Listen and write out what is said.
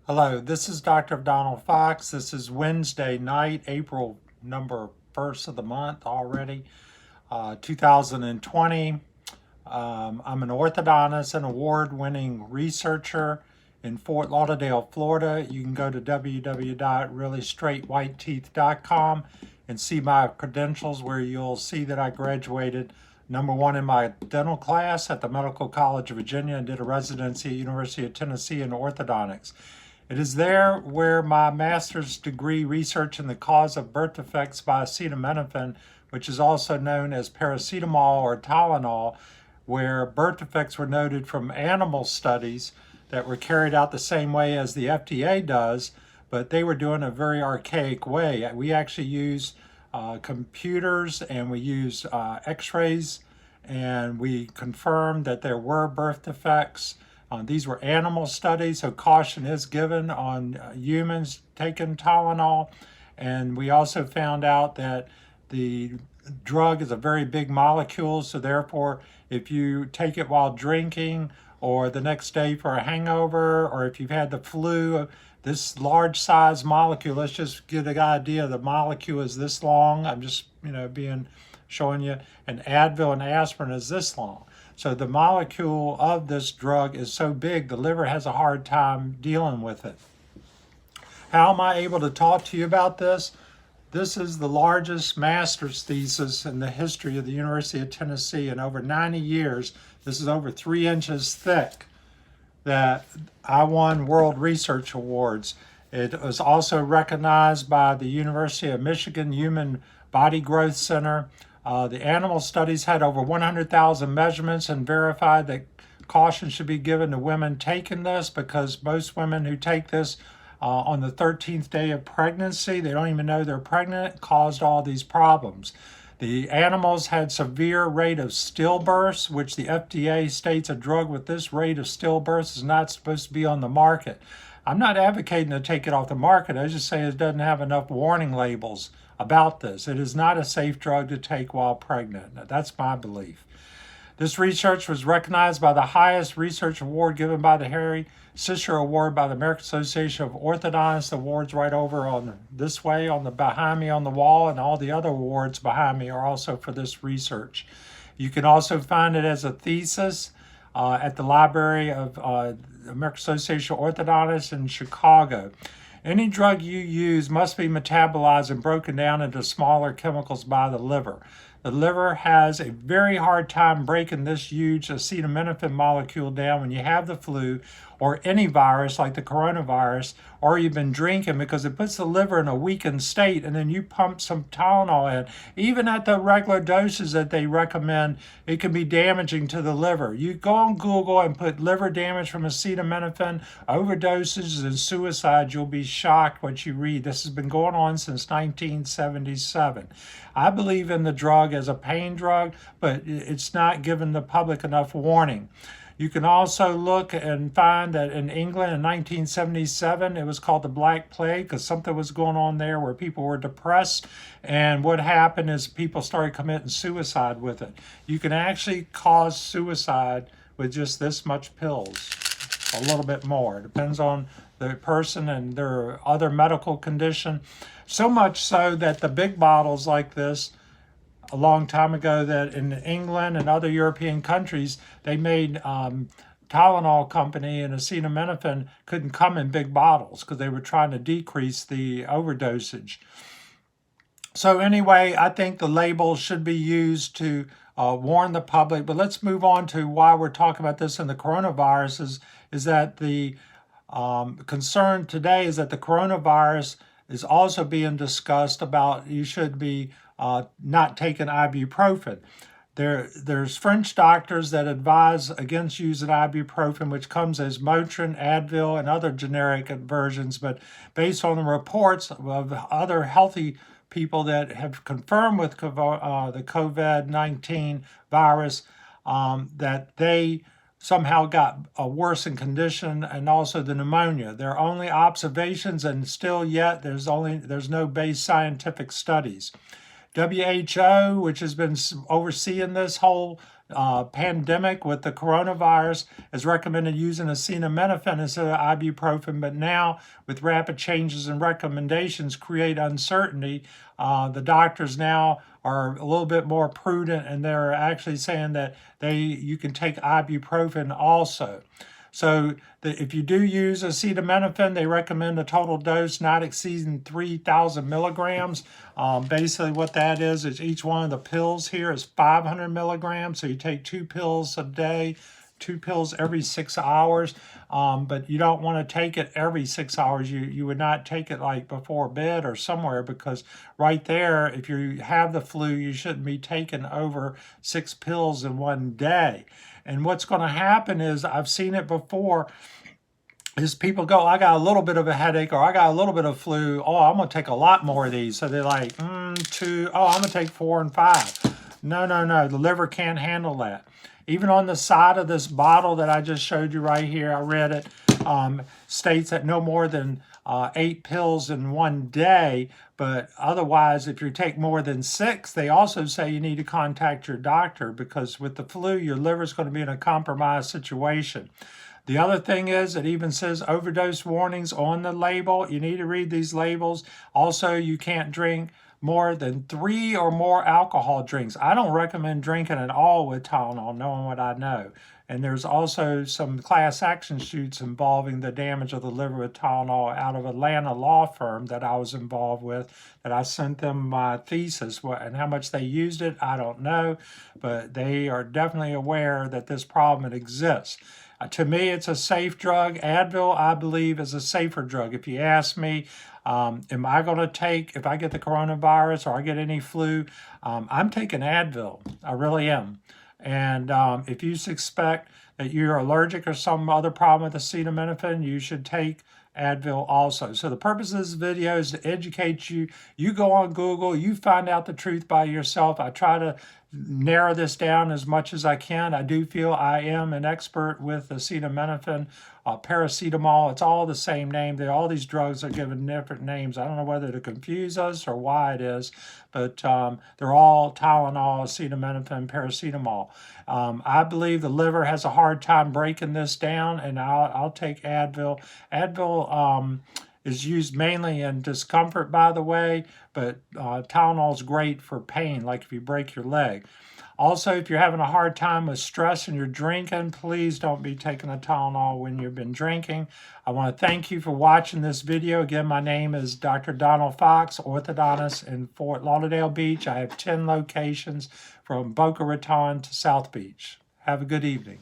Hello, this is Dr. Donald Fox. This is Wednesday night, April number 1st of the month already, 2020. I'm an orthodontist and award-winning researcher in Fort Lauderdale, Florida. You can go to www.reallystraightwhiteteeth.com and see my credentials, where you'll see that I graduated #1 in my dental class at the Medical College of Virginia and did a residency at University of Tennessee in orthodontics. It is there where my master's degree research in the cause of birth defects by acetaminophen, which is also known as paracetamol or Tylenol, where birth defects were noted from animal studies that were carried out the same way as the FDA does, but they were doing a very archaic way. We actually use computers and we use x-rays, and we confirmed that there were birth defects. These were animal studies, so caution is given on humans taking Tylenol. And we also found out that the drug is a very big molecule, so therefore, if you take it while drinking or the next day for a hangover, or if you've had the flu, this large size molecule, let's just get an idea, the molecule is this long. I'm just, showing you, and Advil and aspirin is this long. So the molecule of this drug is so big, the liver has a hard time dealing with it. How am I able to talk to you about this? This is the largest master's thesis in the history of the University of Tennessee in over 90 years. This is over 3 inches thick that I won World Research Awards. It was also recognized by the University of Michigan Human Body Growth Center. The animal studies had over 100,000 measurements and verified that caution should be given to women taking this, because most women who take this on the 13th day of pregnancy, they don't even know they're pregnant, caused all these problems. The animals had severe rate of stillbirths, which the FDA states a drug with this rate of stillbirths is not supposed to be on the market. I'm not advocating to take it off the market. I just say it doesn't have enough warning labels about this. It is not a safe drug to take while pregnant. Now, that's my belief. This research was recognized by the highest research award given by the Harry Sisher Award by the American Association of Orthodontists. Awards right over on this way, on the behind me on the wall, and all the other awards behind me are also for this research. You can also find it as a thesis at the Library of American Association of Orthodontists in Chicago. Any drug you use must be metabolized and broken down into smaller chemicals by the liver. The liver has a very hard time breaking this huge acetaminophen molecule down when you have the flu or any virus like the coronavirus, or you've been drinking, because it puts the liver in a weakened state, and then you pump some Tylenol in. Even at the regular doses that they recommend, it can be damaging to the liver. You go on Google and put liver damage from acetaminophen, overdoses, and suicide. You'll be shocked what you read. This has been going on since 1977. I believe in the drug as a pain drug, but it's not giving the public enough warning. You can also look and find that in England in 1977, it was called the Black Plague, because something was going on there where people were depressed. And what happened is people started committing suicide with it. You can actually cause suicide with just this much pills, a little bit more. It depends on the person and their other medical condition. So much so that the big bottles like this, a long time ago, that in England and other European countries, they made Tylenol company and acetaminophen couldn't come in big bottles because they were trying to decrease the overdosage. So anyway, I think the label should be used to warn the public. But let's move on to why we're talking about this in the coronavirus. Is that the concern today is that the coronavirus is also being discussed about you should be not taking ibuprofen. There's French doctors that advise against using ibuprofen, which comes as Motrin, Advil, and other generic versions. But based on the reports of other healthy people that have confirmed with the COVID-19 virus, that they somehow got a worsened condition, and also the pneumonia. They're only observations, and still yet there's no base scientific studies. WHO, which has been overseeing this whole pandemic with the coronavirus, is recommended using acetaminophen instead of ibuprofen. But now, with rapid changes in recommendations create uncertainty, the doctors now are a little bit more prudent, and they're actually saying that you can take ibuprofen also. So if you do use acetaminophen, they recommend a total dose not exceeding 3,000 milligrams. Basically what that is each one of the pills here is 500 milligrams. So you take 2 pills a day, 2 pills every 6 hours. But you don't want to take it every 6 hours. You would not take it like before bed or somewhere, because right there, if you have the flu, you shouldn't be taking over 6 pills in one day. And what's going to happen is, I've seen it before, is people go, I got a little bit of a headache, or I got a little bit of flu. Oh, I'm going to take a lot more of these. So they're like, 2, oh, I'm going to take 4 and 5. No, the liver can't handle that. Even on the side of this bottle that I just showed you right here, I read it, states that no more than 8 pills in one day. But otherwise, if you take more than 6, they also say you need to contact your doctor, because with the flu, your liver is going to be in a compromised situation. The other thing is, it even says overdose warnings on the label. You need to read these labels. Also, you can't drink more than 3 or more alcohol drinks. I don't recommend drinking at all with Tylenol, knowing what I know. And there's also some class action suits involving the damage of the liver with Tylenol out of Atlanta law firm that I was involved with, that I sent them my thesis. And how much they used it, I don't know. But they are definitely aware that this problem exists. To me, it's a safe drug. Advil, I believe, is a safer drug. If you ask me, am I going to take, if I get the coronavirus or I get any flu, I'm taking Advil. I really am. And if you suspect that you're allergic or some other problem with acetaminophen, you should take Advil also. So the purpose of this video is to educate you. You go on Google, you find out the truth by yourself. I try to narrow this down as much as I can. I do feel I am an expert with acetaminophen, paracetamol. It's all the same name. All these drugs are given different names. I don't know whether to confuse us or why it is, but they're all Tylenol, acetaminophen, paracetamol. I believe the liver has a hard time breaking this down, and I'll take Advil. Advil is used mainly in discomfort, by the way, but Tylenol is great for pain, like if you break your leg. Also, if you're having a hard time with stress and you're drinking, please don't be taking a Tylenol when you've been drinking. I want to thank you for watching this video. Again, my name is Dr. Donald Fox, orthodontist in Fort Lauderdale Beach. I have 10 locations from Boca Raton to South Beach. Have a good evening.